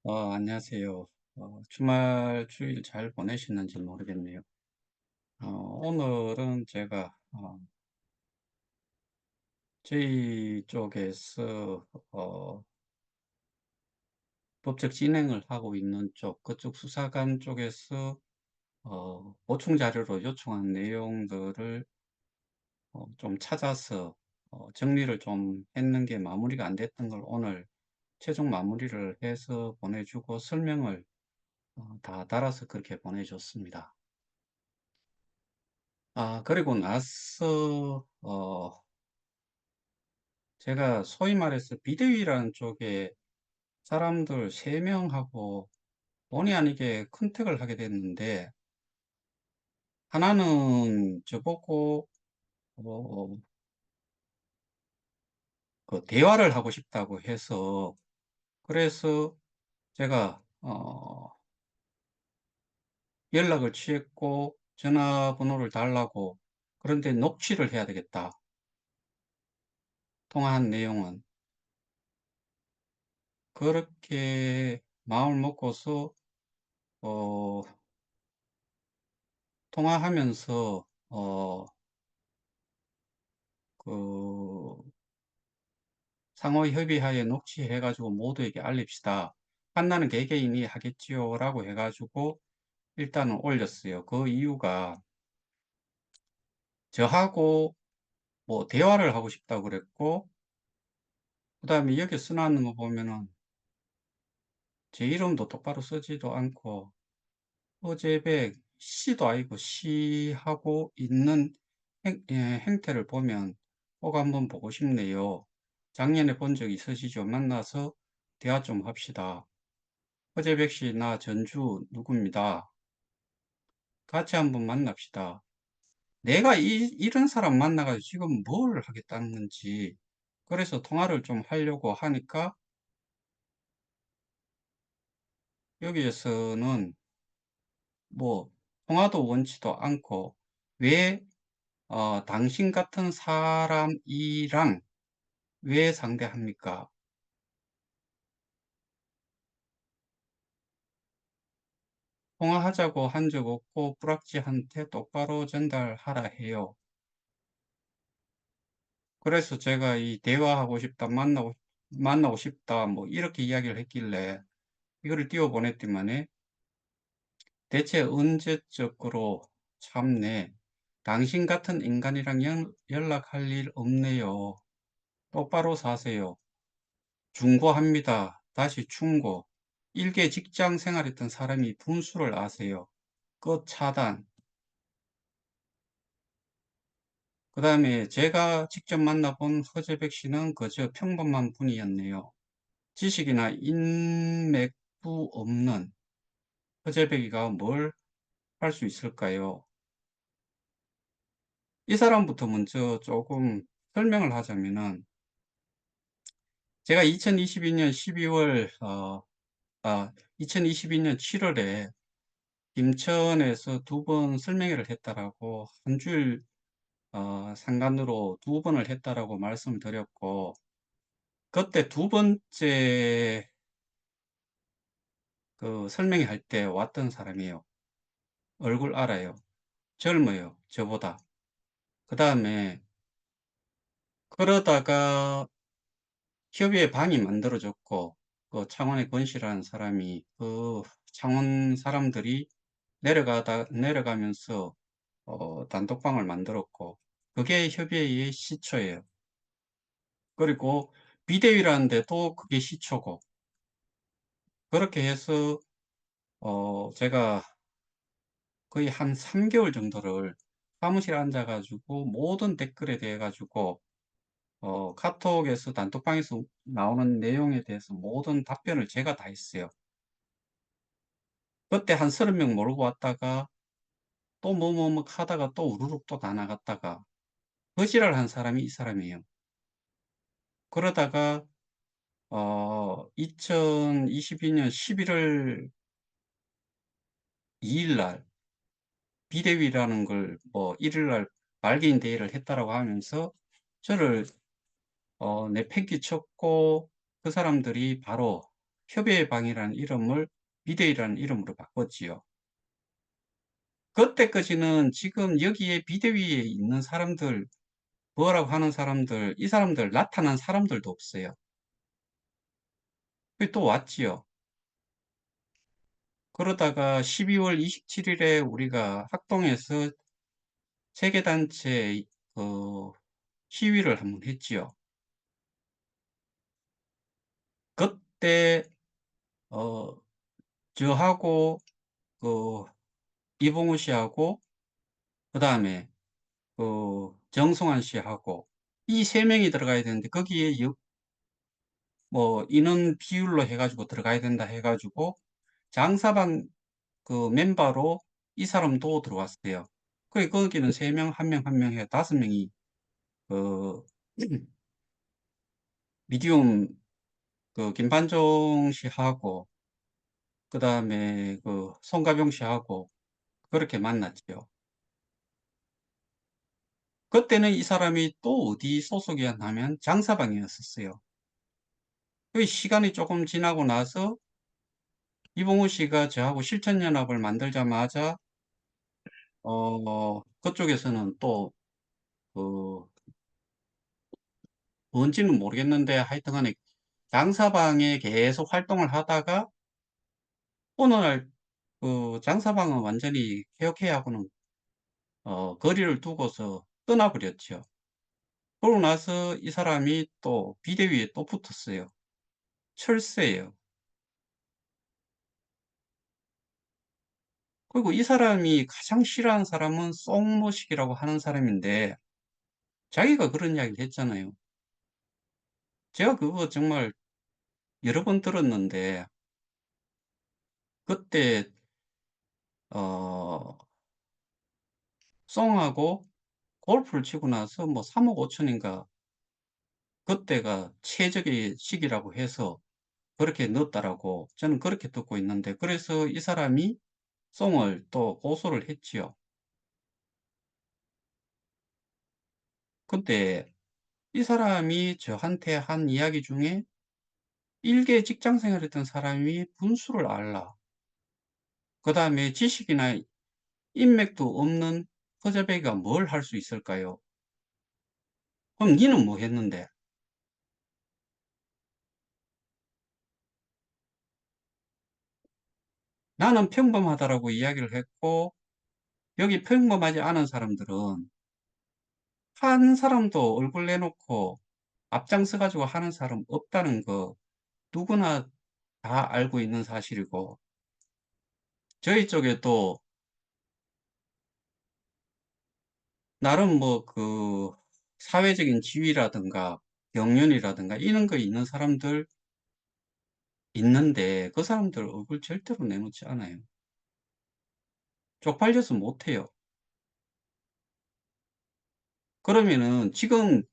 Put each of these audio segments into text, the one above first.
안녕하세요. 주일 잘 보내셨는지 모르겠네요. 오늘은 제가 저희 쪽에서 법적 진행을 하고 있는 그쪽 수사관 쪽에서 보충 자료로 요청한 내용들을 좀 찾아서 정리를 좀 했는 게 마무리가 안 됐던 걸 오늘 최종 마무리를 해서 보내주고 설명을 다 달아서 그렇게 보내줬습니다. 그리고 나서 제가 소위 말해서 비대위라는 쪽에 사람들 3명하고 본의 아니게 컨택을 하게 됐는데, 하나는 저보고 어 그 대화를 하고 싶다고 해서, 그래서 제가 연락을 취했고 전화번호를 달라고. 그런데 녹취를 해야 되겠다, 통화한 내용은. 그렇게 마음을 먹고서 어 통화하면서 그 상호 협의하에 녹취해 가지고 모두에게 알립시다. "판단은 개개인이 하겠지요."라고 해 가지고 일단은 올렸어요. 그 이유가, 저하고 뭐 대화를 하고 싶다고 그랬고, 그다음에 여기 써 놨는 거 보면은 제 이름도 똑바로 쓰지도 않고, 허재백 씨도 아니고 씨하고 있는 행태를 보면 꼭 한번 보고 싶네요. "작년에 본 적 있으시죠? 만나서 대화 좀 합시다. 허재백 씨, 나 전주 누구입니다. 같이 한번 만납시다." 내가 이런 사람 만나가지고 지금 뭘 하겠다는 건지. 그래서 통화를 좀 하려고 하니까 여기에서는 뭐 통화도 원치도 않고, 왜 당신 같은 사람이랑 왜 상대합니까? 통화하자고 한 적 없고 뿌락지한테 똑바로 전달하라 해요. 그래서 제가 이 "대화하고 싶다. 만나고 싶다." 뭐 이렇게 이야기를 했길래 이거를 띄워 보냈더니만에, 대체 언제적으로, 참네, "당신 같은 인간이랑 연락할 일 없네요. 똑바로 사세요. 충고합니다." 다시 충고. 일개 직장 생활했던 사람이 분수를 아세요. 끝 차단. 그 다음에 제가 직접 만나본 허재백 씨는 그저 평범한 분이었네요. 지식이나 인맥도 없는 허재백이가 뭘 할 수 있을까요? 이 사람부터 먼저 조금 설명을 하자면은, 제가 2022년 12월 2022년 7월에 김천에서 2번 설명회를 했다라고, 한 주일 상간으로 2번을 했다라고 말씀을 드렸고, 그때 두 번째 그 설명회 할 때 왔던 사람이에요. 얼굴 알아요. 젊어요, 저보다. 그 다음에 그러다가 협의회 방이 만들어졌고, 그 창원의 권씨라는 사람이 그 창원 사람들이 내려가면서 단톡방을 만들었고, 그게 협의회의 시초예요. 그리고 비대위라는 데도 그게 시초고, 그렇게 해서 제가 거의 한 3개월 정도를 사무실에 앉아 가지고 모든 댓글에 대해 가지고 카톡에서, 단톡방에서 나오는 내용에 대해서 모든 답변을 제가 다 했어요. 그때 한 30명 몰고 왔다가 또 뭐 하다가 또 우르륵 또 다 나갔다가, 거지를 한 사람이 이 사람이에요. 그러다가 2022년 11월 2일 날 비대위라는 걸, 뭐 1일 날 말기인 대회를 했다라고 하면서 저를 내팽개쳤고, 그 사람들이 바로 협의의 방이라는 이름을 비대위라는 이름으로 바꿨지요. 그때까지는 지금 여기에 비대위에 있는 사람들, 뭐라고 하는 사람들, 이 사람들 나타난 사람들도 없어요. 그게 또 왔지요. 그러다가 12월 27일에 우리가 학동에서 세계단체 그 시위를 한번 했지요. 그때 어 저하고 그 이봉우 씨하고 그다음에 그 정성환 씨하고 이 세 명이 들어가야 되는데 거기에 뭐 인원 비율로 해가지고 들어가야 된다 해가지고 장사방 그 멤버로 이 사람도 들어왔어요. 거기는 세 명, 한 명, 한 명 해 다섯 명이 그 미디움 그 김반종 씨하고 그다음에 그 송가병 씨하고 그렇게 만났지요. 그때는 이 사람이 또 어디 소속이었냐면 장사방이었었어요. 그 시간이 조금 지나고 나서 이봉우 씨가 저하고 실천연합을 만들자마자 그쪽에서는 또 그 뭔지는 모르겠는데 하여튼간에 장사방에 계속 활동을 하다가 어느 날 그 장사방은 완전히 케어케하고는 거리를 두고서 떠나버렸죠. 그러고 나서 이 사람이 또 비대위에 또 붙었어요. 철새예요. 그리고 이 사람이 가장 싫어하는 사람은 송모식이라고 하는 사람인데 자기가 그런 이야기를 했잖아요. 제가 그거 정말 여러 번 들었는데 그때 어 송하고 골프를 치고 나서 뭐 3억 5천인가 그때가 최적의 시기라고 해서 그렇게 넣었다라고 저는 그렇게 듣고 있는데 그래서 이 사람이 송을 또 고소를 했지요. 근데 이 사람이 저한테 한 이야기 중에 일개 직장 생활했던 사람이 분수를 알라. 그 다음에 지식이나 인맥도 없는 허저배가 뭘 할 수 있을까요? 그럼 니는 뭐 했는데? 나는 평범하다라고 이야기를 했고 여기 평범하지 않은 사람들은 한 사람도 얼굴 내놓고 앞장서 가지고 하는 사람 없다는 거 누구나 다 알고 있는 사실이고 저희 쪽에도 나름 뭐 그 사회적인 지위라든가 경륜이라든가 이런 거 있는 사람들 있는데 그 사람들 얼굴 절대로 내놓지 않아요. 쪽팔려서 못해요. 그러면은 지금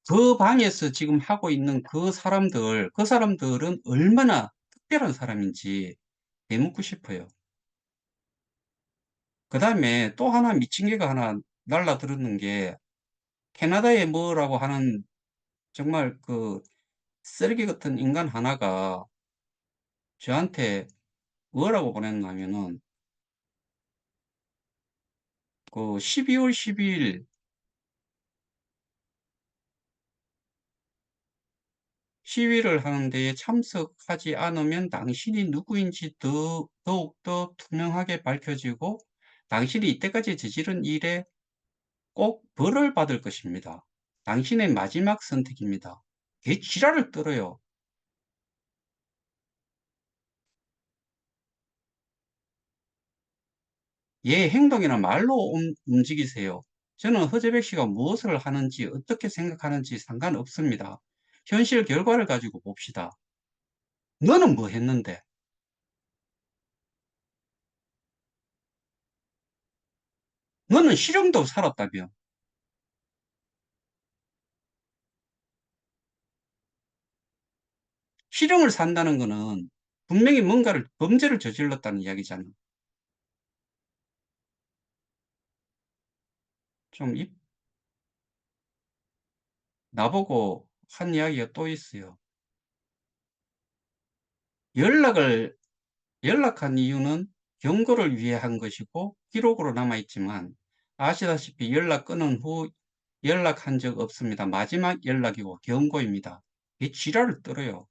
그 방에서 지금 하고 있는 그 사람들은 얼마나 특별한 사람인지 되묻고 싶어요. 그 다음에 또 하나 미친 개가 하나 날라들었는 게 캐나다에 뭐라고 하는 정말 그 쓰레기 같은 인간 하나가 저한테 뭐라고 보냈냐면은 그 12월 12일 시위를 하는 데에 참석하지 않으면 당신이 누구인지 더욱더 투명하게 밝혀지고 당신이 이때까지 저지른 일에 꼭 벌을 받을 것입니다. 당신의 마지막 선택입니다. 걔 지랄을 떨어요. 얘 행동이나 말로 움직이세요. 저는 허재백 씨가 무엇을 하는지 어떻게 생각하는지 상관없습니다. 현실 결과를 가지고 봅시다. 너는 뭐 했는데? 너는 실형도 살았다며? 실형을 산다는 거는 분명히 뭔가를 범죄를 저질렀다는 이야기잖아. 좀 나보고 한 이야기가 또 있어요. 연락을 연락한 이유는 경고를 위해 한 것이고 기록으로 남아 있지만 아시다시피 연락 끊은 후 연락한 적 없습니다. 마지막 연락이고 경고입니다. 이 지랄을 떨어요.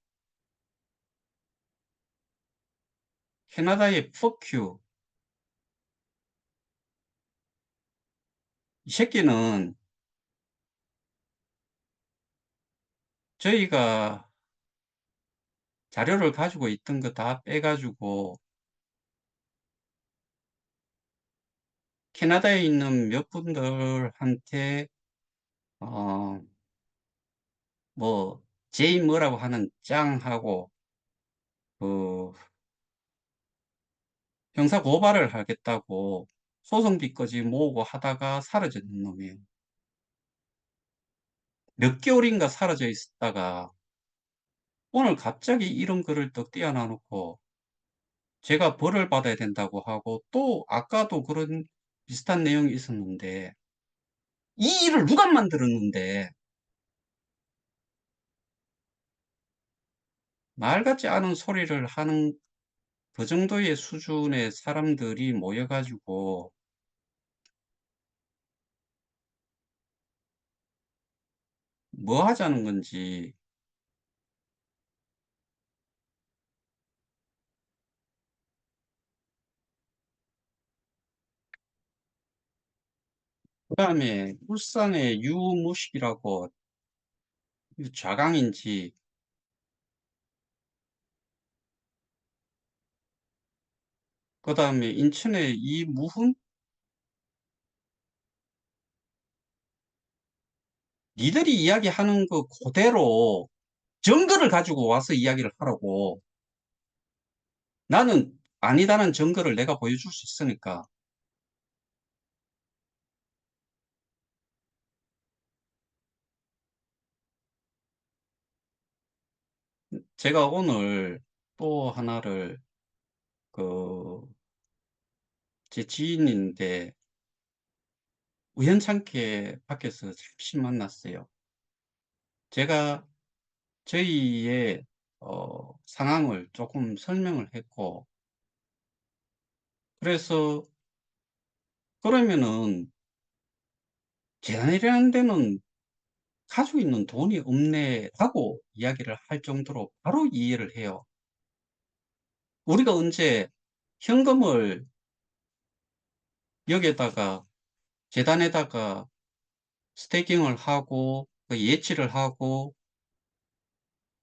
캐나다의 fuck you. 이 새끼는 저희가 자료를 가지고 있던 거 다 빼가지고 캐나다에 있는 몇 분들한테 어, 뭐 제이 뭐라고 하는 짱하고 그 형사 고발을 하겠다고 소송비까지 모으고 하다가 사라졌는 놈이에요. 몇 개월인가 사라져 있었다가 오늘 갑자기 이런 글을 떡 띄어놔 놓고 제가 벌을 받아야 된다고 하고 또 아까도 그런 비슷한 내용이 있었는데 이 일을 누가 만들었는데 말 같지 않은 소리를 하는 그 정도의 수준의 사람들이 모여가지고 뭐 하자는 건지. 그 다음에 울산의 유무식이라고 좌강인지 그 다음에 인천의 이무훈 니들이 이야기하는 거 그대로 증거를 가지고 와서 이야기를 하라고. 나는 아니다는 증거를 내가 보여줄 수 있으니까. 제가 오늘 또 하나를 그 제 지인인데 우연찮게 밖에서 잠시 만났어요. 제가 저희의 상황을 조금 설명을 했고 그래서 그러면은 재단이라는 데는 가지고 있는 돈이 없네라고 이야기를 할 정도로 바로 이해를 해요. 우리가 언제 현금을 여기에다가 재단에다가 스테이킹을 하고 그 예치를 하고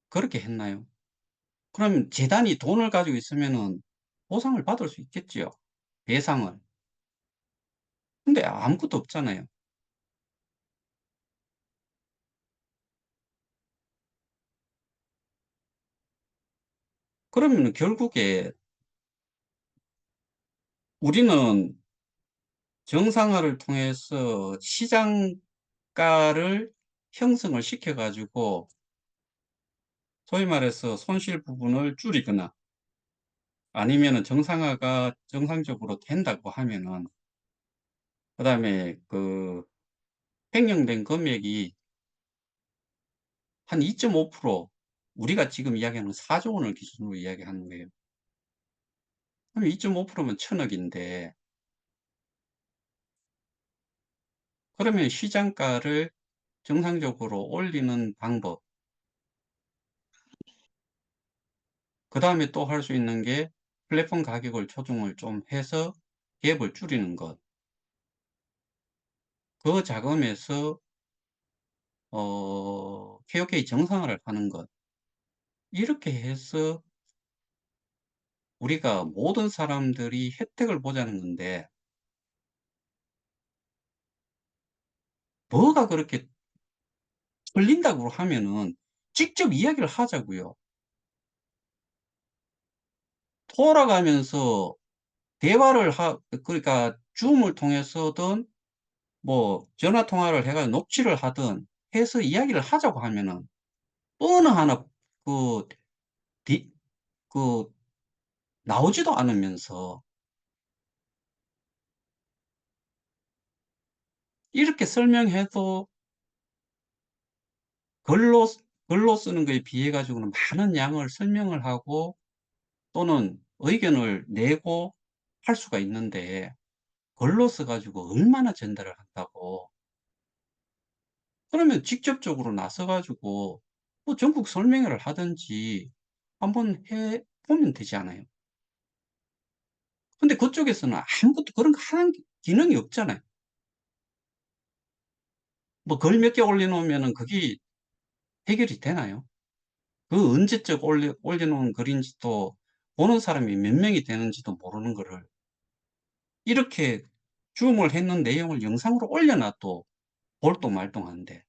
그렇게 했나요? 그럼 재단이 돈을 가지고 있으면은 보상을 받을 수 있겠지요. 배상을. 근데 아무것도 없잖아요. 그러면 결국에 우리는 정상화를 통해서 시장가를 형성을 시켜가지고 소위 말해서 손실 부분을 줄이거나 아니면은 정상화가 정상적으로 된다고 하면은 그 다음에 그 횡령된 금액이 한 2.5% 우리가 지금 이야기하는 4조 원을 기준으로 이야기하는 거예요. 그럼 2.5%면 1,000억인데 그러면 시장가를 정상적으로 올리는 방법 그 다음에 또 할 수 있는 게 플랫폼 가격을 조정을 좀 해서 갭을 줄이는 것. 그 자금에서 KOK 정상화를 하는 것. 이렇게 해서 우리가 모든 사람들이 혜택을 보자는 건데 뭐가 그렇게 틀린다고 하면은 직접 이야기를 하자고요. 돌아가면서 대화를 그러니까 줌을 통해서든 뭐 전화 통화를 해가지고 녹취를 하든 해서 이야기를 하자고 하면은 어느 하나 그, 디- 그 나오지도 않으면서 이렇게 설명해도 글로 글로 쓰는 거에 비해 가지고는 많은 양을 설명을 하고 또는 의견을 내고 할 수가 있는데 글로 써 가지고 얼마나 전달을 한다고. 그러면 직접적으로 나서 가지고 뭐 전국 설명회를 하든지 한번 해 보면 되지 않아요? 근데 그쪽에서는 아무것도 그런 거 하는 기능이 없잖아요. 뭐 글 몇 개 올려 놓으면은 그게 해결이 되나요? 그 언제적 올려 놓은 글인지도 보는 사람이 몇 명이 되는지도 모르는 거를 이렇게 줌을 했는 내용을 영상으로 올려 놔도 볼똥말똥한데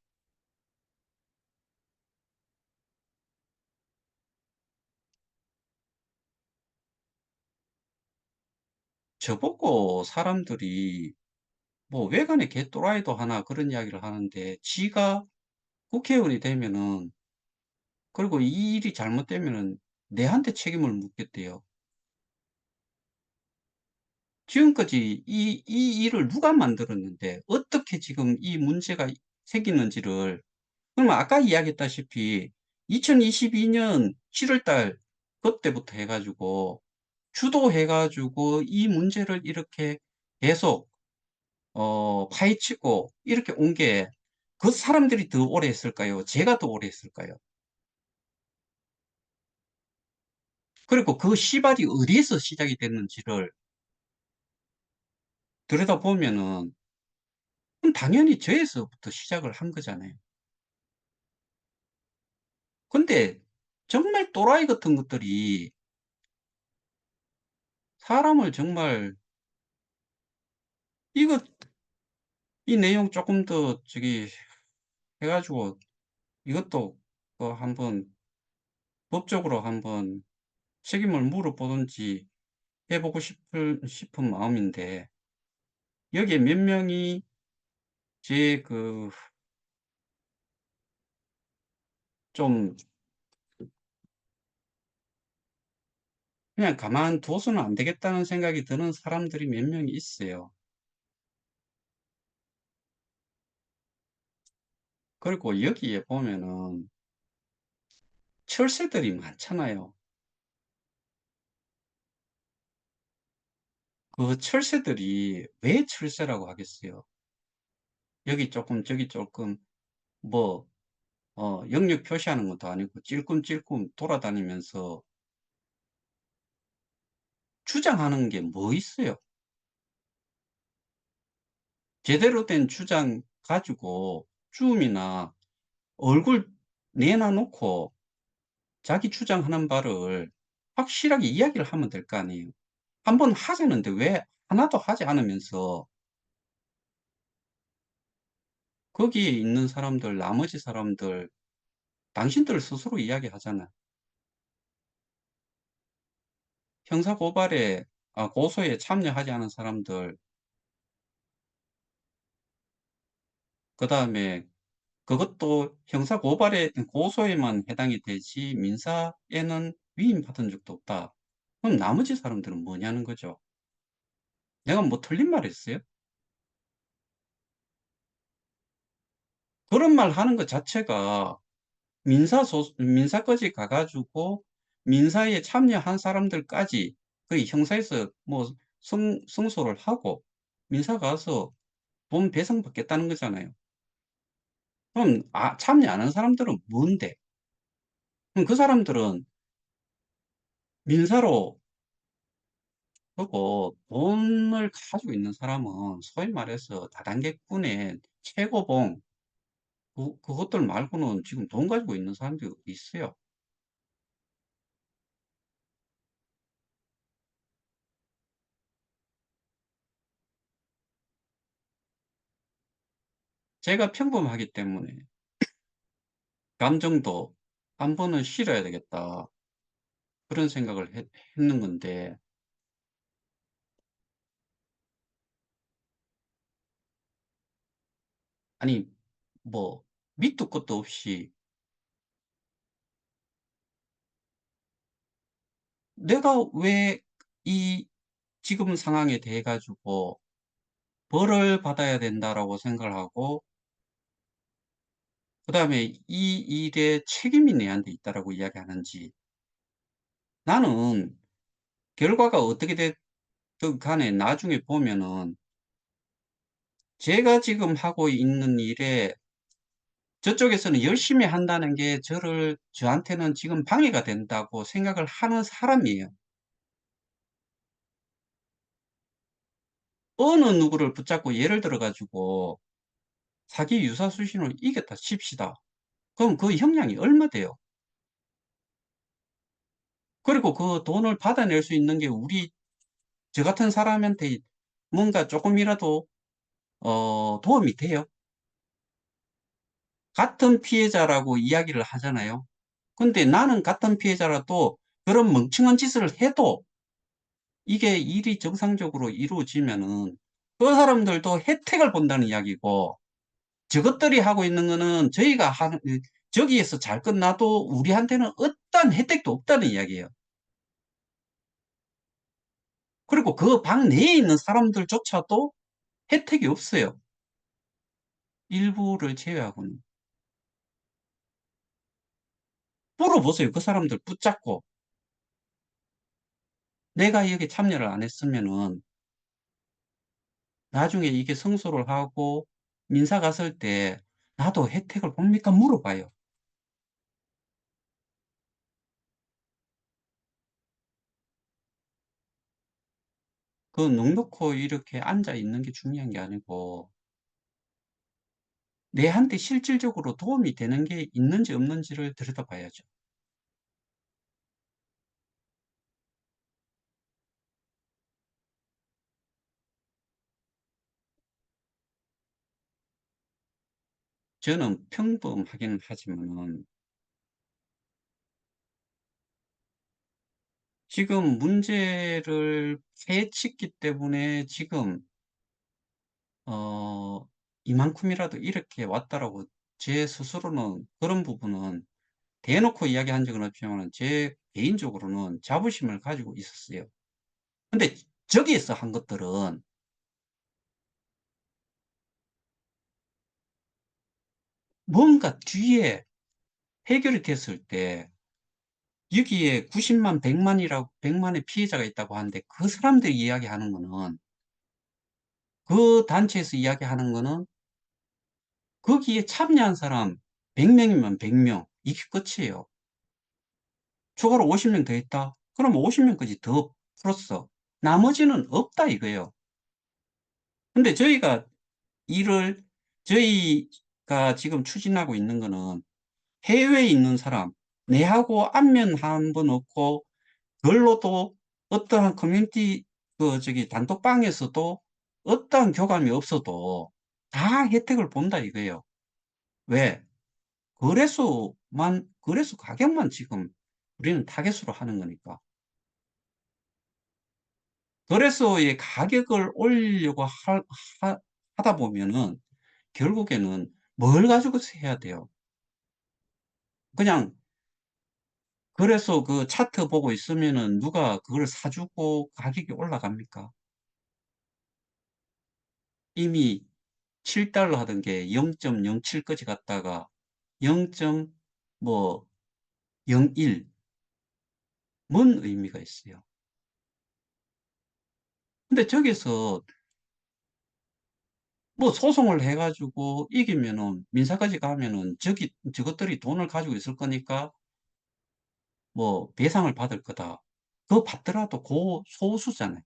저보고 사람들이 뭐 "외관에 개또라이도 하나." 그런 이야기를 하는데 지가 국회의원이 되면은 그리고 이 일이 잘못되면은 내한테 책임을 묻겠대요. 지금까지 이 일을 누가 만들었는데 어떻게 지금 이 문제가 생기는지를 그러면 아까 이야기했다시피 2022년 7월 달 그때부터 해 가지고 주도해 가지고 이 문제를 이렇게 계속 파헤치고 이렇게 온 게 그 사람들이 더 오래 했을까요? 제가 더 오래 했을까요? 그리고 그 시발이 어디에서 시작이 됐는지를 들여다보면은 그럼 당연히 저에서부터 시작을 한 거잖아요. 근데 정말 또라이 같은 것들이 사람을 정말 이거 이 내용 쪼끔 더 저기 해 가지고 이것도 한번 법적으로 한번 책임을 물어보든지 해 보고 싶은 마음인데 여기에 몇 명이 제 좀 그냥 가만둬서는 안 되겠다는 생각이 드는 사람들이 몇 명이 있어요. 그리고 여기에 보면은 철새들이 많잖아요. 그 철새들이 왜 철새라고 하겠어요? 여기 조금 저기 조금 뭐 영역 표시하는 것도 아니고 찔끔찔끔 돌아다니면서 주장하는 게 뭐 있어요? 제대로 된 주장 가지고 줌이나 얼굴 내놔 놓고 자기 주장하는 바를 확실하게 이야기를 하면 될 거 아니에요. 한번 하자는데 왜 하나도 하지 않으면서 거기에 있는 사람들 나머지 사람들 당신들 스스로 이야기하잖아요. 형사 고발에 고소에 참여하지 않은 사람들 그다음에 그것도 형사 고발에 고소에만 해당이 되지 민사에는 위임받은 적도 없다. 그럼 나머지 사람들은 뭐냐는 거죠. 내가 뭐 틀린 말 했어요? 그런 말 하는 것 자체가 민사까지 가 가지고 민사에 참여한 사람들까지 거의 형사에서 뭐 승소를 하고 민사 가서 돈 배상받겠다는 거잖아요. 그럼 참여 안 한 사람들은 뭔데? 그럼 그 사람들은 민사로 그거 돈을 가지고 있는 사람은 소위 말해서 다단계꾼의 최고봉 그것들 말고는 지금 돈 가지고 있는 사람들이 어디 있어요. 제가 평범하기 때문에 감정도 '한 번은 실어야 되겠다.' 그런 생각을 했는 건데 아니 뭐 밑도 끝도 없이 내가 왜 이 지금 상황에 대해 가지고 '벌을 받아야 된다.'라고 생각을 하고 그다음에 '이 일에 책임이 내한테 있다.'라고 이야기하는지 나는 결과가 어떻게 됐든 간에 나중에 보면은 제가 지금 하고 있는 일에 저쪽에서는 열심히 한다는 게 저한테는 지금 방해가 된다고 생각을 하는 사람이에요. 어느 누구를 붙잡고 예를 들어 가지고 사기 유사수신으로 이겼다 칩시다. 그럼 그 형량이 얼마 돼요? 그리고 그 돈을 받아낼 수 있는 게 저 같은 사람한테 뭔가 조금이라도 도움이 돼요? 같은 피해자라고 이야기를 하잖아요. 근데 나는 같은 피해자라도 그런 멍청한 짓을 해도 이게 일이 정상적으로 이루어지면은 그 사람들도 혜택을 본다는 이야기고, 저것들이 하고 있는 거는 저기에서 잘 끝나도 우리한테는 어떠한 혜택도 없다는 이야기예요. 그리고 그 방 내에 있는 사람들조차도 혜택이 없어요. 일부를 제외하고는. 물어보세요. 그 사람들 붙잡고 내가 여기 참여를 안 했으면은 나중에 이게 성소를 하고 민사 갔을 때 나도 혜택을 봅니까? 물어봐요. 그 넋놓고 이렇게 앉아 있는 게 중요한 게 아니고 내한테 실질적으로 도움이 되는 게 있는지 없는지를 들여다봐야죠. 저는 평범하기는 하지만은 지금 문제를 해치기 때문에 지금 어 이만큼이라도 이렇게 왔다라고 제 스스로는 그런 부분은 대놓고 이야기한 적은 없지만 제 개인적으로는 자부심을 가지고 있었어요. 근데 저기에서 한 것들은 뭔가 뒤에 해결이 됐을 때 여기에 90만, 100만이라고 100만의 피해자가 있다고 하는데 그 사람들이 이야기하는 거는 그 단체에서 이야기하는 거는 거기에 참여한 사람 100명이면 100명 이게 끝이에요. 추가로 50명 더 있다? 그럼 50명까지 더 풀었어. 나머지는 없다 이거예요. 근데 일을 저희가 지금 추진하고 있는 거는 해외에 있는 사람, 내하고 안면 한 번 없고, 별로도 어떠한 커뮤니티, 단톡방에서도 어떠한 교감이 없어도 다 혜택을 본다 이거예요. 왜? 거래소 가격만 지금 우리는 타겟으로 하는 거니까. 거래소의 가격을 올리려고 하다 보면은 결국에는 뭘 가지고서 해야 돼요? 그냥 그래서 그 차트 보고 있으면은 누가 그걸 사주고 가격이 올라갑니까? 이미 7달러 하던 게 0.07까지 갔다가 0. 뭐 01, 뭔 의미가 있어요? 근데 저기서 뭐 소송을 해가지고 이기면은 민사까지 가면은 저것들이 돈을 가지고 있을 거니까 뭐 배상을 받을 거다. 그거 받더라도 소수잖아요.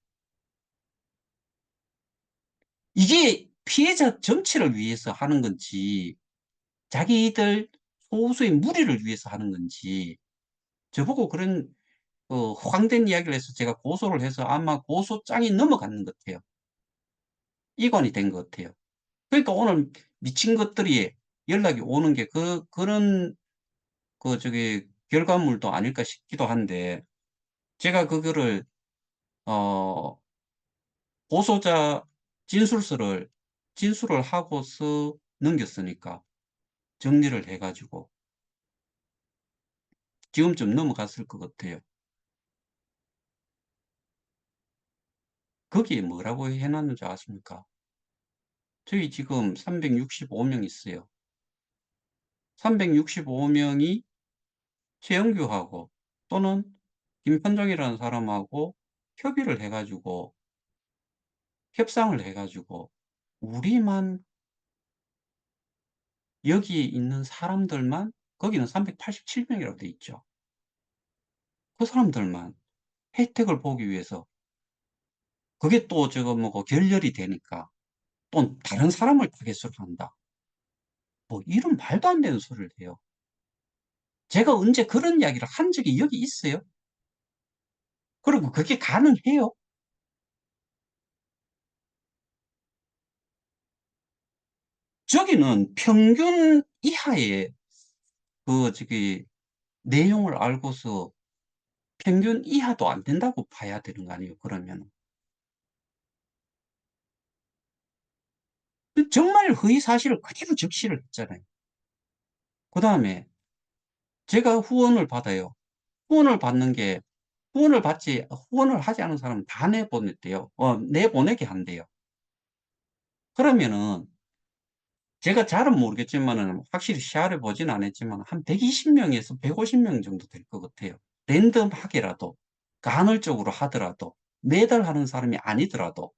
이게 피해자 전체를 위해서 하는 건지 자기들 소수의 무리를 위해서 하는 건지 저보고 그런 허황된 이야기를 해서 제가 고소를 해서 아마 고소장이 넘어가는 것 같아요. 이관이 된 것 같아요. 그러니까 오늘 미친 것들이 연락이 오는 게 그런 결과물도 아닐까 싶기도 한데 제가 그거를 어 고소자 진술을 하고서 넘겼으니까 정리를 해 가지고 지금쯤 넘어갔을 것 같아요. 거기에 뭐라고 해 놨는 줄 아십니까? 저희 지금 365명 있어요. 365명이 최영규하고 또는 김판정이라는 사람하고 협의를 해가지고, 협상을 해가지고, 우리만, 여기 있는 사람들만, 거기는 387명이라고 돼 있죠. 그 사람들만 혜택을 보기 위해서, 그게 또 저거 뭐고 결렬이 되니까, 또 다른 사람을 타겟으로 한다. 뭐, 이런 말도 안 되는 소리를 해요. 제가 언제 그런 이야기를 한 적이 여기 있어요? 그리고 그게 가능해요? 저기는 평균 이하의 저기 내용을 알고서 평균 이하도 안 된다고 봐야 되는 거 아니에요, 그러면. 정말 허위 사실을 그대로 적시를 했잖아요. 그 다음에 제가 후원을 받아요. 후원을 받는 게, 후원을 받지, 후원을 하지 않은 사람은 다 내보냈대요. 내보내게 한대요. 그러면은 제가 잘은 모르겠지만은 확실히 시야를 보진 않았지만 한 120명에서 150명 정도 될 것 같아요. 랜덤하게라도, 간헐적으로 하더라도, 매달 하는 사람이 아니더라도.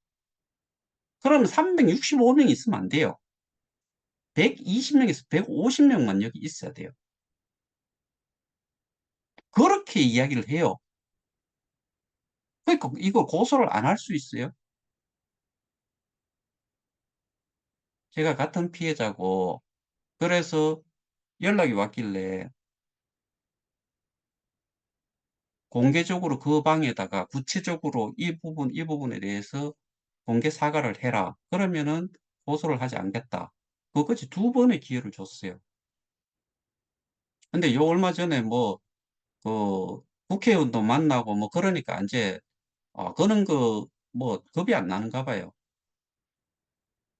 그러면 365명 있으면 안 돼요. 120명에서 150명만 여기 있어야 돼요. 그렇게 이야기를 해요. 그러니까 이거 고소를 안 할 수 있어요? 제가 같은 피해자고, 그래서 연락이 왔길래 공개적으로 그 방에다가 구체적으로 이 부분에 대해서 공개 사과를 해라. 그러면은 고소를 하지 않겠다. 그것까지 두 번의 기회를 줬어요. 근데 요 얼마 전에 뭐, 국회의원도 만나고 뭐 그러니까 이제, 그런 뭐, 겁이 안 나는가 봐요.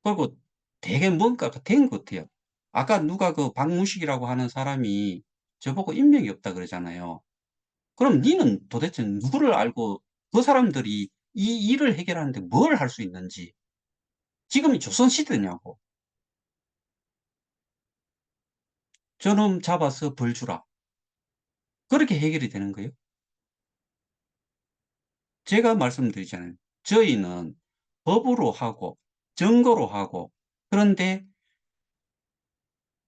그리고 되게 뭔가가 된 것 같아요. 아까 누가 그 박무식이라고 하는 사람이 저보고 인맥이 없다 그러잖아요. 그럼 니는 도대체 누구를 알고 그 사람들이 이 일을 해결하는데 뭘 할 수 있는지. 지금이 조선시대냐고. 저놈 잡아서 벌 주라. 그렇게 해결이 되는 거예요. 제가 말씀드리잖아요. 저희는 법으로 하고 증거로 하고 그런데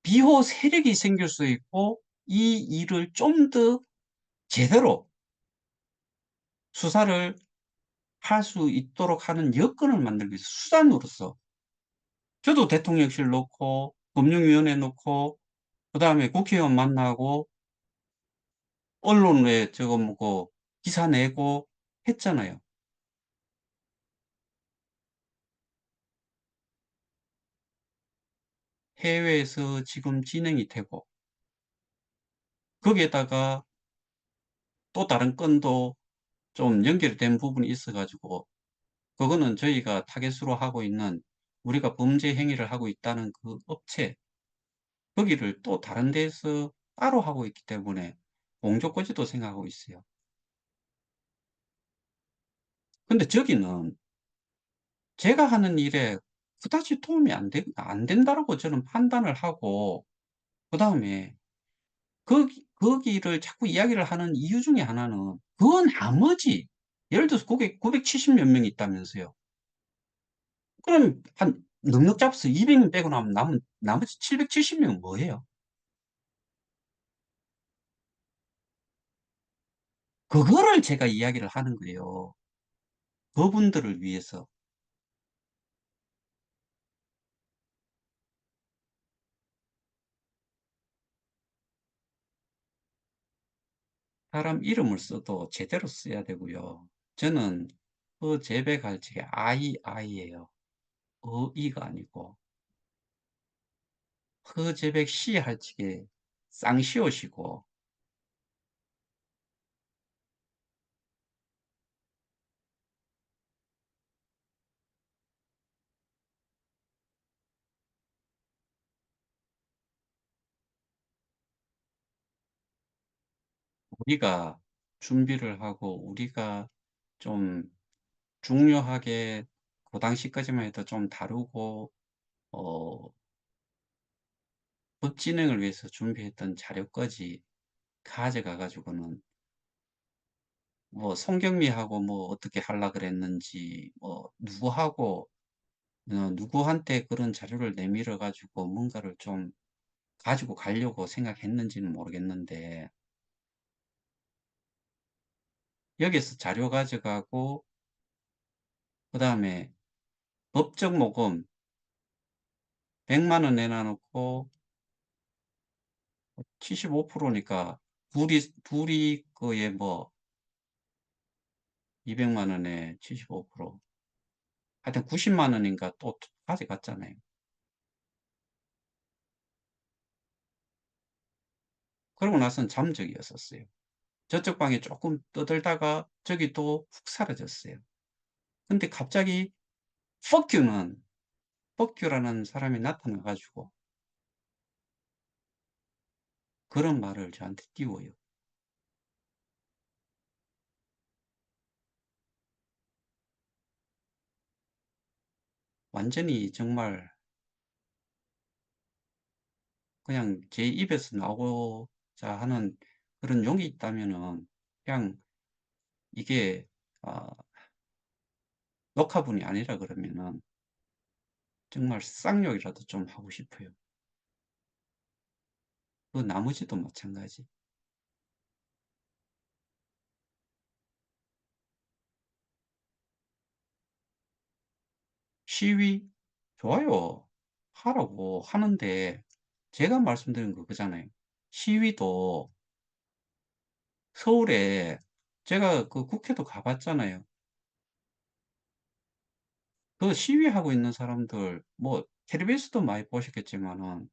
비호 세력이 생길 수 있고 이 일을 좀 더 제대로 수사를 할 수 있도록 하는 여건을 만들기 위해서 수단으로서 저도 대통령실 놓고 금융위원회 놓고 그다음에 국회의원 만나고 언론에 저거 뭐고 기사 내고 했잖아요. 해외에서 지금 진행이 되고 거기에다가 또 다른 건도 좀 연결된 부분이 있어가지고 그거는 저희가 타겟으로 하고 있는 우리가 범죄 행위를 하고 있다는 그 업체 거기를 또 다른 데서 따로 하고 있기 때문에 공조거지도 생각하고 있어요. 근데 저기는 제가 하는 일에 그다지 도움이 안 된다라고 저는 판단을 하고 그 다음에 거기를 자꾸 이야기를 하는 이유 중에 하나는 그 나머지 예를 들어서 970 몇 명 있다면서요. 그럼 한 넉넉 잡아서 200명 빼고 나면 남은 나머지 770명은 뭐예요? 그거를 제가 이야기를 하는 거예요. 그분들을 위해서. 사람 이름을 써도 제대로 써야 되고요. 저는 그 재배갈증의 아이예요. 어이가 아니고 허재백 씨 할직의 쌍시옷이고 우리가 준비를 하고 우리가 좀 중요하게 그 당시까지만 해도 좀 다루고 어, 법 진행을 위해서 준비했던 자료까지 가져가 가지고는 뭐 송경미하고 뭐 어떻게 하려 그랬는지, 뭐 누구하고 누구한테 그런 자료를 내밀어 가지고 뭔가를 좀 가지고 가려고 생각했는지는 모르겠는데, 여기서 자료 가져가고 그다음에 법적 모금 100만 원 내놔 놓고 75%니까 둘이 그에 뭐 200만 원에 75%, 하여튼 90만 원인가 또 가져갔잖아요. 그러고 나선 잠적이었었어요. 저쪽 방에 조금 떠들다가 저기 또 훅 사라졌어요. 근데 갑자기 퍽큐는 퍽큐라는 사람이 나타나 가지고 그런 말을 저한테 띄워요. 완전히 정말 그냥 제 입에서 나오고자 하는 그런 용이 있다면은 그냥 이게 아 녹화분이 아니라 그러면은 정말 쌍욕이라도 좀 하고 싶어요. 그 나머지도 마찬가지. 시위 좋아요. 하라고 하는데 제가 말씀드린 거 그잖아요. 시위도 서울에 제가 그 국회도 가 봤잖아요. 그 시위하고 있는 사람들 뭐 텔레비에서도 많이 보셨겠지만은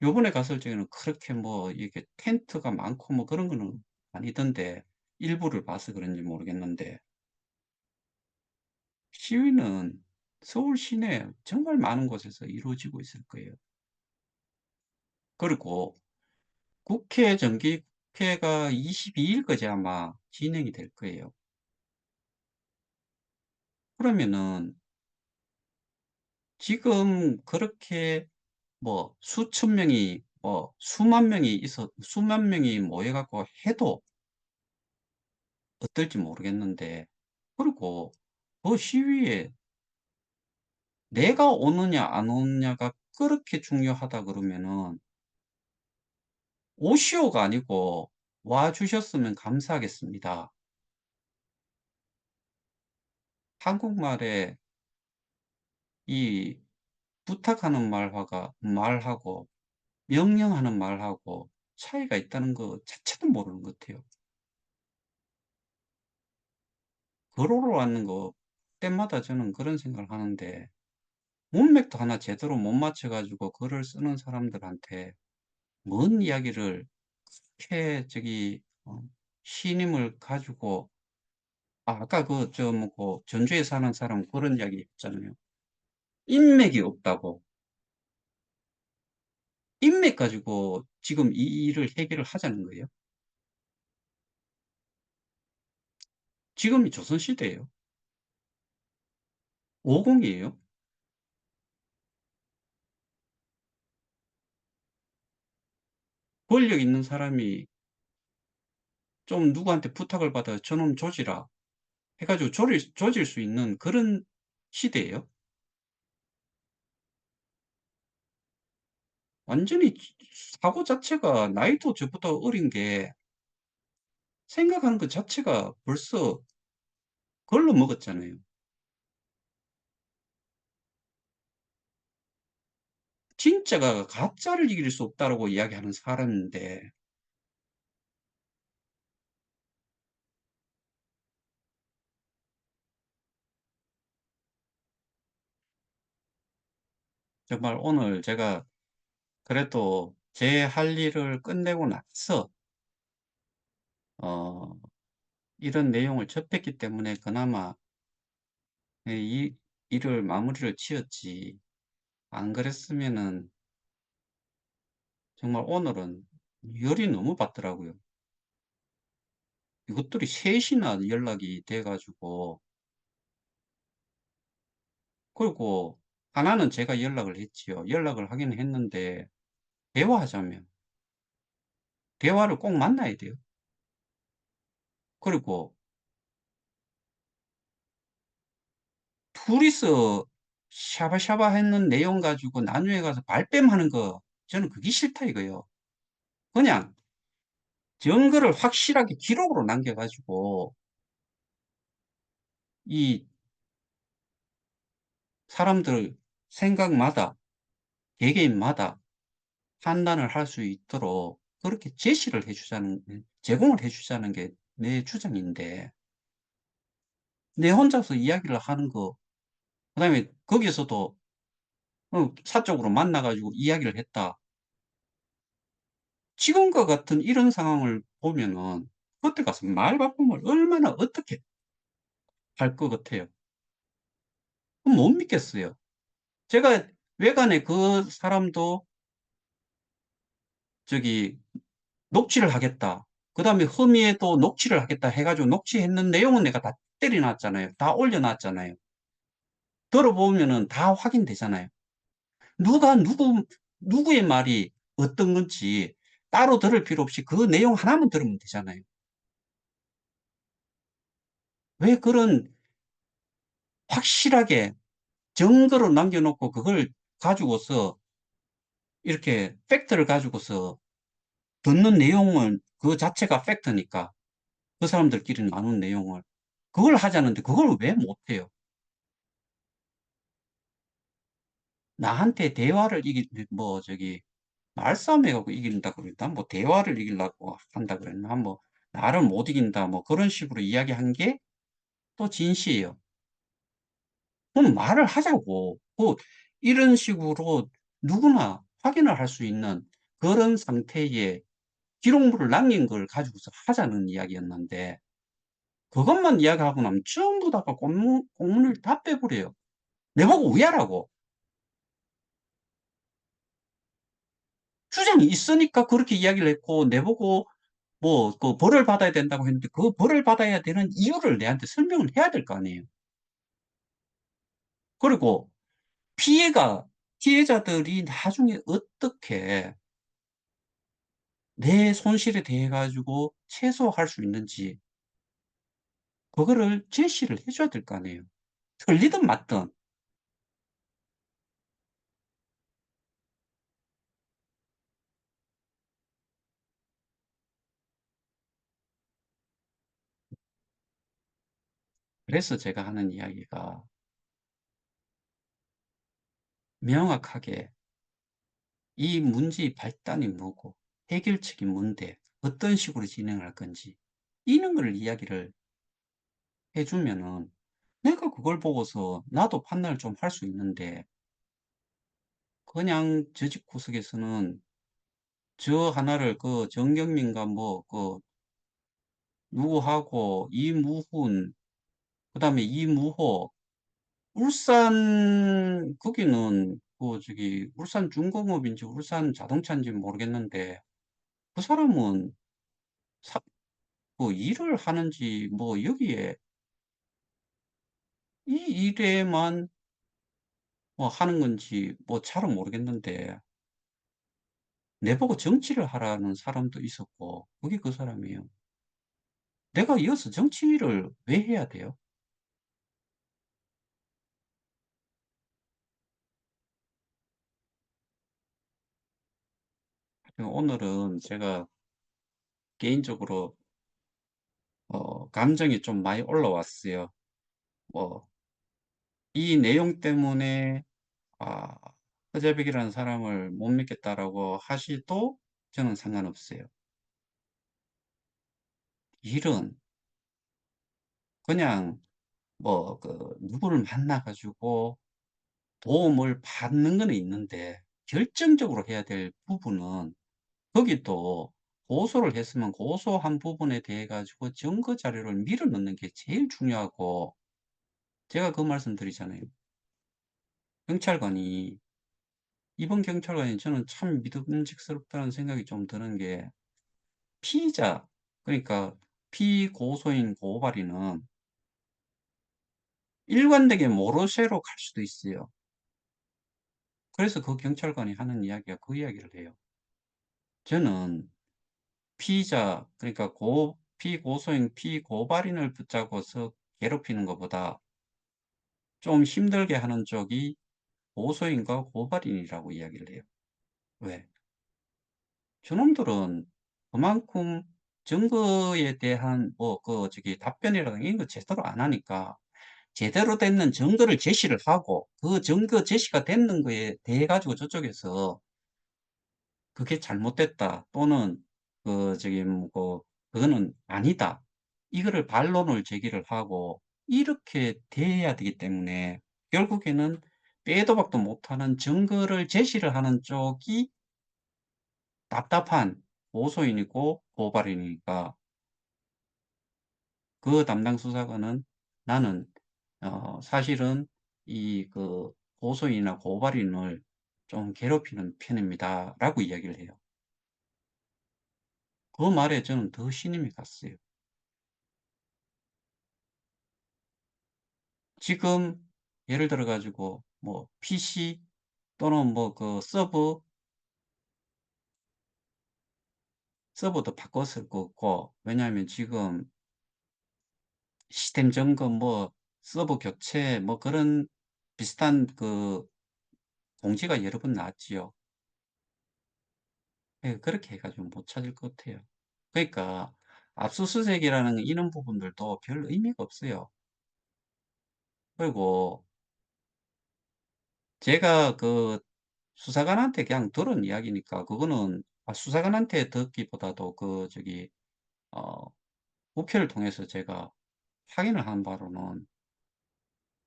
요번에 갔을 적에는 그렇게 뭐 이게 텐트가 많고 뭐 그런 거는 아니던데, 일부를 봐서 그런지 모르겠는데 시위는 서울 시내 정말 많은 곳에서 이루어지고 있을 거예요. 그리고 정기국회가 22일까지 아마 진행이 될 거예요. 그러면은 지금 그렇게 뭐 수천 명이 뭐 수만 명이 모여 갖고 해도 어떨지 모르겠는데, 그리고 그 시위에 내가 오느냐 안 오느냐가 그렇게 중요하다 그러면은 오시오가 아니고 와 주셨으면 감사하겠습니다. 한국말에 이 부탁하는 말하고 명령하는 말하고 차이가 있다는 거 자체도 모르는 것 같아요. 걸어로 왔는 거 때마다 저는 그런 생각을 하는데, 문맥도 하나 제대로 못 맞춰 가지고 글을 쓰는 사람들한테 뭔 이야기를 그렇게 신임을 가지고, 아까 그 저 뭐 그 전주에 사는 사람 그런 이야기 했잖아요. 인맥이 없다고. 인맥 가지고 지금 이 일을 해결을 하자는 거예요. 지금이 조선시대예요. 50이에요. 권력 있는 사람이 좀 누구한테 부탁을 받아 저놈 조지라 해 가지고 조질 수 있는 그런 시대예요. 완전히 사고 자체가 나이도 저보다 어린 게 생각하는 것 자체가 벌써 걸러 먹었잖아요. 진짜가 가짜를 이길 수 없다라고 이야기하는 사람인데, 정말 오늘 제가 그래도 제 할 일을 끝내고 나서 어 이런 내용을 접했기 때문에 그나마 이 일을 마무리를 지었지, 안 그랬으면은 정말 오늘은 열이 너무 받더라고요. 이것들이 셋이나 연락이 돼 가지고, 그리고 하나는 제가 연락을 했지요. 연락을 하긴 했는데 대화하자면 대화를 꼭 만나야 돼요. 그리고 둘이서 샤바샤바 했는 내용 가지고 나중에 가서 발뺌하는 거 저는 그게 싫다 이거예요. 그냥 증거를 확실하게 기록으로 남겨 가지고 이 사람들 생각마다 개개인마다 판단을 할 수 있도록 그렇게 제시를 해 주자는 제공을 해 주자는 게 내 주장인데 내 혼자서 이야기를 하는 거 그다음에 거기서도 사적으로 만나 가지고 이야기를 했다. 지금과 같은 이런 상황을 보면은 그때 가서 말바꿈을 얼마나 어떻게 할 것 같아요. 못 믿겠어요. 제가 외간에 그 사람도 저기 녹취를 하겠다. 그다음에 흠의에도 녹취를 하겠다 해 가지고 녹취했는 내용은 내가 다 때려 놨잖아요. 다 올려 놨잖아요. 들어보면은 다 확인되잖아요. 누가 누구의 말이 어떤 건지 따로 들을 필요 없이 그 내용 하나만 들으면 되잖아요. 왜 그런 확실하게 증거로 남겨 놓고 그걸 가지고서 이렇게 팩트를 가지고서 듣는 내용은 그 자체가 팩트니까 그 사람들끼리 나눈 내용을 그걸 하자는데 그걸 왜 못해요? 나한테 대화를 이기 뭐 저기 말싸움해 갖고 이긴다 그랬나? 뭐 대화를 이기려고 한다 그랬나? 뭐 나를 못 이긴다 뭐 그런 식으로 이야기한 게 또 진시예요. 그럼 말을 하자고. 이런 식으로 누구나 확인을 할 수 있는 그런 상태의 기록물을 남긴 걸 가지고서 하자는 이야기였는데 그것만 이야기하고 나면 전부 다가 공문을 다 빼버려요. 내보고 왜 하라고. 주장이 있으니까 그렇게 이야기를 했고 내보고 뭐 그 벌을 받아야 된다고 했는데 그 벌을 받아야 되는 이유를 내한테 설명을 해야 될 거 아니에요. 그리고 피해자들이 나중에 어떻게 내 손실에 대해 가지고 최소화할 수 있는지 그거를 제시를 해 줘야 될 거 아니에요. 틀리든 맞든. 그래서 제가 하는 이야기가 명확하게 이 문제의 발단이 뭐고 해결책이 뭔데 어떤 식으로 진행할 건지 이런 걸 이야기를 해 주면은 내가 그걸 보고서 나도 판단을 좀 할 수 있는데 그냥 저 집 구석에서는 저 하나를 그 정경민과 뭐 그 누구하고 이무훈 그다음에 이무호 울산 거기는 그 저기 울산중공업인지 울산자동차인지 모르겠는데 그 사람은 사 그 일을 하는지 뭐 여기에 이 일에만 뭐 하는 건지 뭐 잘은 모르겠는데 내보고 정치를 하라는 사람도 있었고 그게 그 사람이에요. 내가 이어서 정치를 왜 해야 돼요? 오늘은 제가 개인적으로 감정이 좀 많이 올라왔어요. 뭐 이 내용 때문에 아 허재백이라는 사람을 못 믿겠다라고 하셔도 저는 상관없어요. 일은 그냥 뭐 그 누구를 만나 가지고 도움을 받는 거는 있는데 결정적으로 해야 될 부분은 거기 또 고소를 했으면 고소한 부분에 대해 가지고 증거 자료를 밀어 넣는 게 제일 중요하고 제가 그 말씀드리잖아요. 경찰관이 이번 경찰관이 저는 참 믿음직스럽다는 생각이 좀 드는 게 피의자 그러니까 피고소인 고발인은 일관되게 모르쇠로 갈 수도 있어요. 그래서 그 경찰관이 하는 이야기가 그 이야기를 해요. 저는 피의자 그러니까 피고소인, 피고발인을 붙잡고서 괴롭히는 것보다 좀 힘들게 하는 쪽이 고소인과 고발인이라고 이야기를 해요. 왜? 저놈들은 그만큼 증거에 대한 답변이라든가 이런 거 제대로 안 하니까 제대로 됐는 증거를 제시를 하고 그 증거 제시가 됐는 거에 대해 가지고 저쪽에서 그게 잘못됐다 또는 그거는 아니다. 이거를 반론을 제기를 하고 이렇게 돼야 되기 때문에 결국에는 빼도 박도 못하는 증거를 제시를 하는 쪽이 답답한 고소인이고 고발인이니까 그 담당 수사관은 나는 사실은 고소인이나 고발인을 좀 괴롭히는 편입니다라고 이야기를 해요. 그 말에 저는 더 신임이 갔어요. 지금 예를 들어 가지고 뭐 PC 또는 뭐 서버도 바꿨을 거고 왜냐하면 지금 시스템 점검 뭐 서버 교체 뭐 그런 비슷한 공지가 여러 번 나왔지요. 예, 그렇게 해 가지고 못 찾을 것 같아요. 그러니까 압수수색이라는 이런 부분들도 별 의미가 없어요. 그리고 제가 수사관한테 그냥 들은 이야기니까 그거는 수사관한테 듣기보다도 어 국회를 통해서 제가 확인을 한 바로는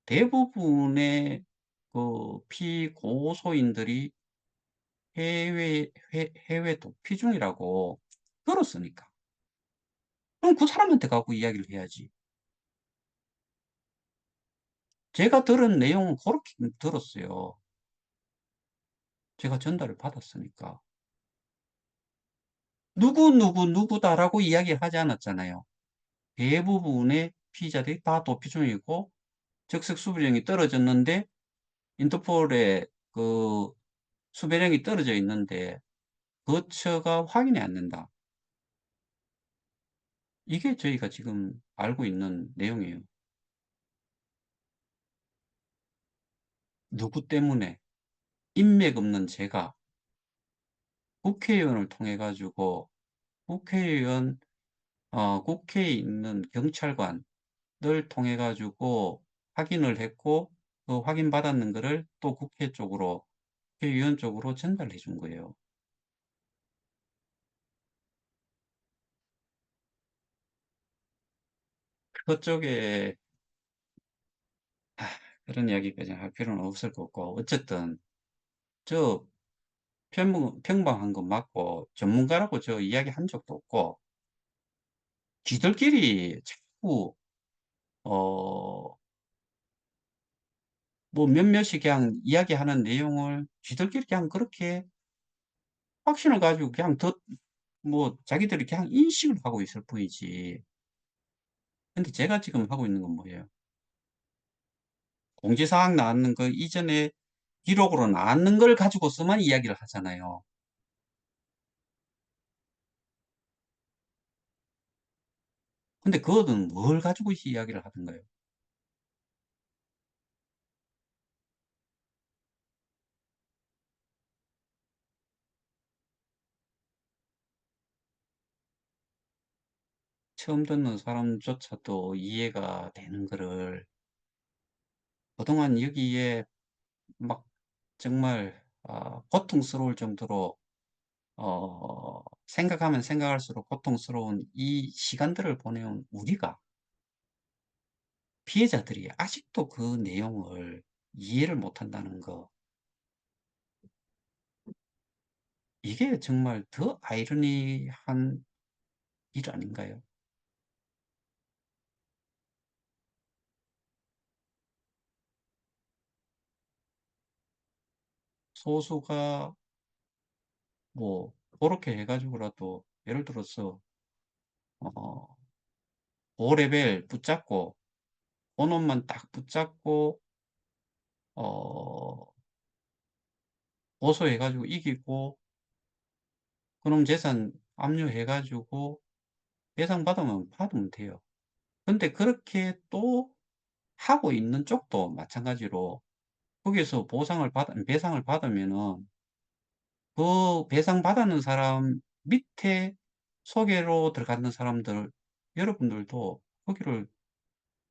대부분의 피고소인들이 해외 도피 중이라고 들었으니까. 그럼 그 사람한테 가고 이야기를 해야지. 제가 들은 내용은 그렇게 들었어요. 제가 전달을 받았으니까. 누구 누구다라고 이야기를 하지 않았잖아요. 대부분의 피의자들이 다 도피 중이고 적색 수배령이 떨어졌는데 인터폴에 수배령이 떨어져 있는데 거처가 확인이 안 된다. 이게 저희가 지금 알고 있는 내용이에요. 누구 때문에 인맥 없는 제가 국회의원을 통해 가지고 국회의원 국회에 있는 경찰관을 통해 가지고 확인을 했고 그 확인받았는 거를 또 국회의원 쪽으로 전달해 준 거예요. 그쪽에 아, 그런 이야기까지 할 필요는 없을 것 같고 어쨌든 저 평범한 거 맞고 전문가라고 저 이야기한 적도 없고 지들끼리 자꾸 어 뭐 몇몇이 그냥 이야기하는 내용을 지들끼리 그냥 그렇게 확신을 가지고 그냥 자기들이 그냥 인식을 하고 있을 뿐이지. 근데 제가 지금 하고 있는 건 뭐예요? 공지사항 나왔는 거 이전에 기록으로 나왔는 걸 가지고서만 이야기를 하잖아요. 근데 그거는 뭘 가지고 이야기를 하던가요? 처음 듣는 사람조차도 이해가 되는 거를 그동안 여기에 막 정말 고통스러울 정도로 생각하면 생각할수록 고통스러운 이 시간들을 보내온 우리가 피해자들이 아직도 그 내용을 이해를 못한다는 거 이게 정말 더 아이러니한 일 아닌가요? 소수가 뭐 그렇게 해 가지고라도 예를 들어서 어 고레벨 붙잡고 본원만 딱 붙잡고 어 고소해 가지고 이기고 그놈 재산 압류해 가지고 배상 받으면 받으면 돼요. 근데 그렇게 또 하고 있는 쪽도 마찬가지로 거기서 배상을 받으면은 그 배상 받았는 사람 밑에 소개로 들어가는 사람들, 여러분들도 거기를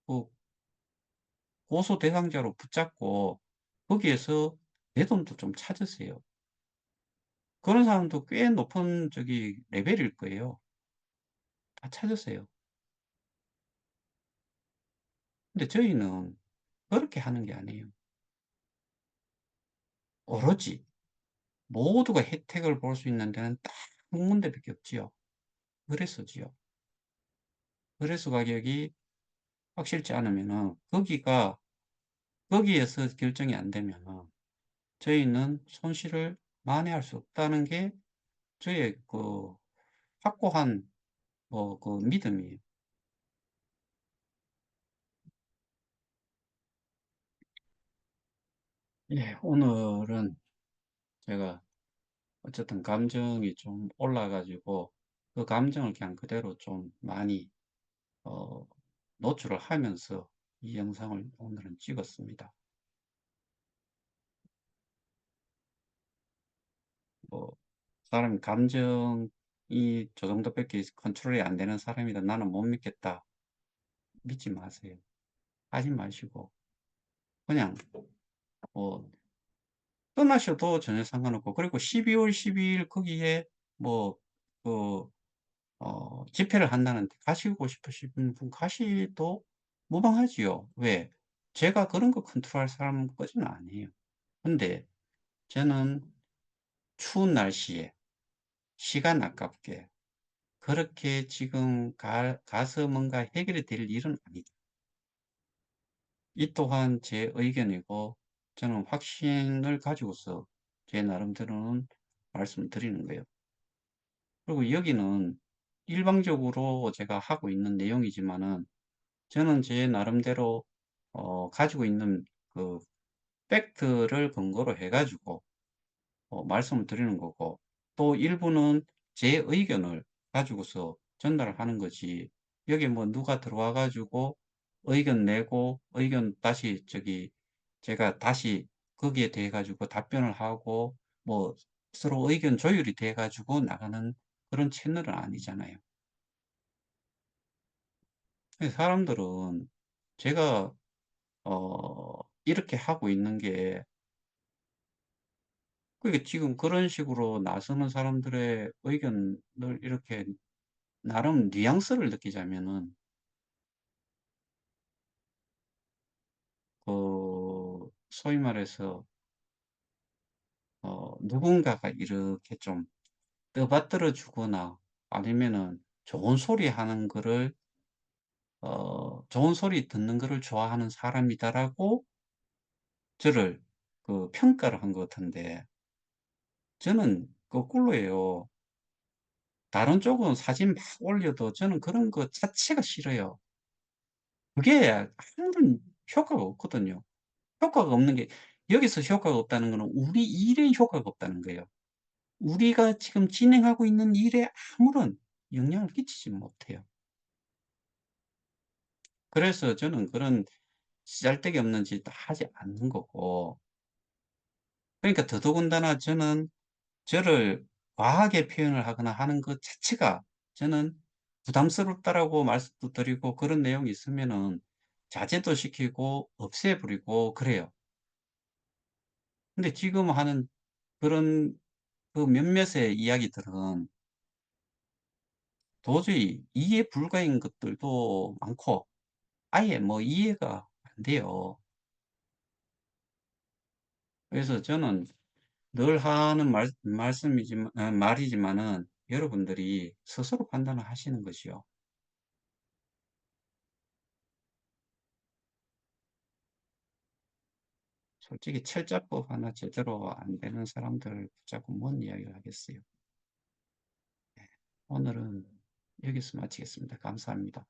그 고소 대상자로 붙잡고 거기에서 내 돈도 좀 찾으세요. 그런 사람도 꽤 높은 레벨일 거예요. 다 찾으세요. 근데 저희는 그렇게 하는 게 아니에요. 오로지 모두가 혜택을 볼 수 있는 데는 딱 한 군데밖에 없지요. 거래소지요. 거래소 가격이 확실치 않으면은 거기에서 결정이 안 되면은 저희는 손실을 만회할 수 없다는 게 저의 확고한 믿음이에요. 예, 오늘은 제가 어쨌든 감정이 좀 올라가지고 그 감정을 그냥 그대로 좀 많이 어, 노출을 하면서 이 영상을 오늘은 찍었습니다. 뭐 사람 감정이 저 정도밖에 컨트롤이 안 되는 사람이다. 나는 못 믿겠다. 믿지 마세요. 하지 마시고 그냥 뭐 떠나셔도 전혀 상관없고 그리고 12월 12일 거기에 뭐 그 집회를 한다는데 가시고 싶으신 분 가시도 무방하지요. 왜? 제가 그런 거 컨트롤할 사람까지는 아니에요. 근데 저는 추운 날씨에 시간 아깝게 그렇게 지금 가서 뭔가 해결이 될 일은 아니다. 이 또한 제 의견이고 저는 확신을 가지고서 제 나름대로는 말씀드리는 거예요. 그리고 여기는 일방적으로 제가 하고 있는 내용이지만은 저는 제 나름대로 가지고 있는 그 팩트를 근거로 해 가지고 말씀을 드리는 거고 또 일부는 제 의견을 가지고서 전달을 하는 거지 여기 뭐 누가 들어와 가지고 의견 내고 의견 다시 제가 다시 거기에 대해 가지고 답변을 하고 뭐 서로 의견 조율이 돼 가지고 나가는 그런 채널은 아니잖아요. 사람들은 제가 이렇게 하고 있는 게 그게 지금 그런 식으로 나서는 사람들의 의견을 이렇게 나름 뉘앙스를 느끼자면은 소위 말해서 누군가가 이렇게 좀 떠받들어 주거나 아니면은 좋은 소리 듣는 거를 좋아하는 사람이다라고 저를 평가를 한 것 같은데 저는 거꾸로예요. 다른 쪽은 사진 막 올려도 저는 그런 거 자체가 싫어요. 그게 아무런 효과가 없거든요. 효과가 없는 게 여기서 효과가 없다는 거는 우리 일에 효과가 없다는 거예요. 우리가 지금 진행하고 있는 일에 아무런 영향을 끼치지 못해요. 그래서 저는 그런 쓰잘데기 없는 짓 하지 않는 거고 그러니까 더더군다나 저는 저를 과하게 표현을 하거나 하는 것 자체가 저는 부담스럽다라고 말씀도 드리고 그런 내용이 있으면은 자제도 시키고 없애버리고 그래요. 근데 지금 하는 그런 몇몇의 이야기들은 도저히 이해 불가인 것들도 많고 아예 뭐 이해가 안 돼요. 그래서 저는 늘 하는 말이지만은 여러분들이 스스로 판단을 하시는 것이요. 솔직히 철자법 하나 제대로 안 되는 사람들 붙잡고 뭔 이야기를 하겠어요. 오늘은 여기서 마치겠습니다. 감사합니다.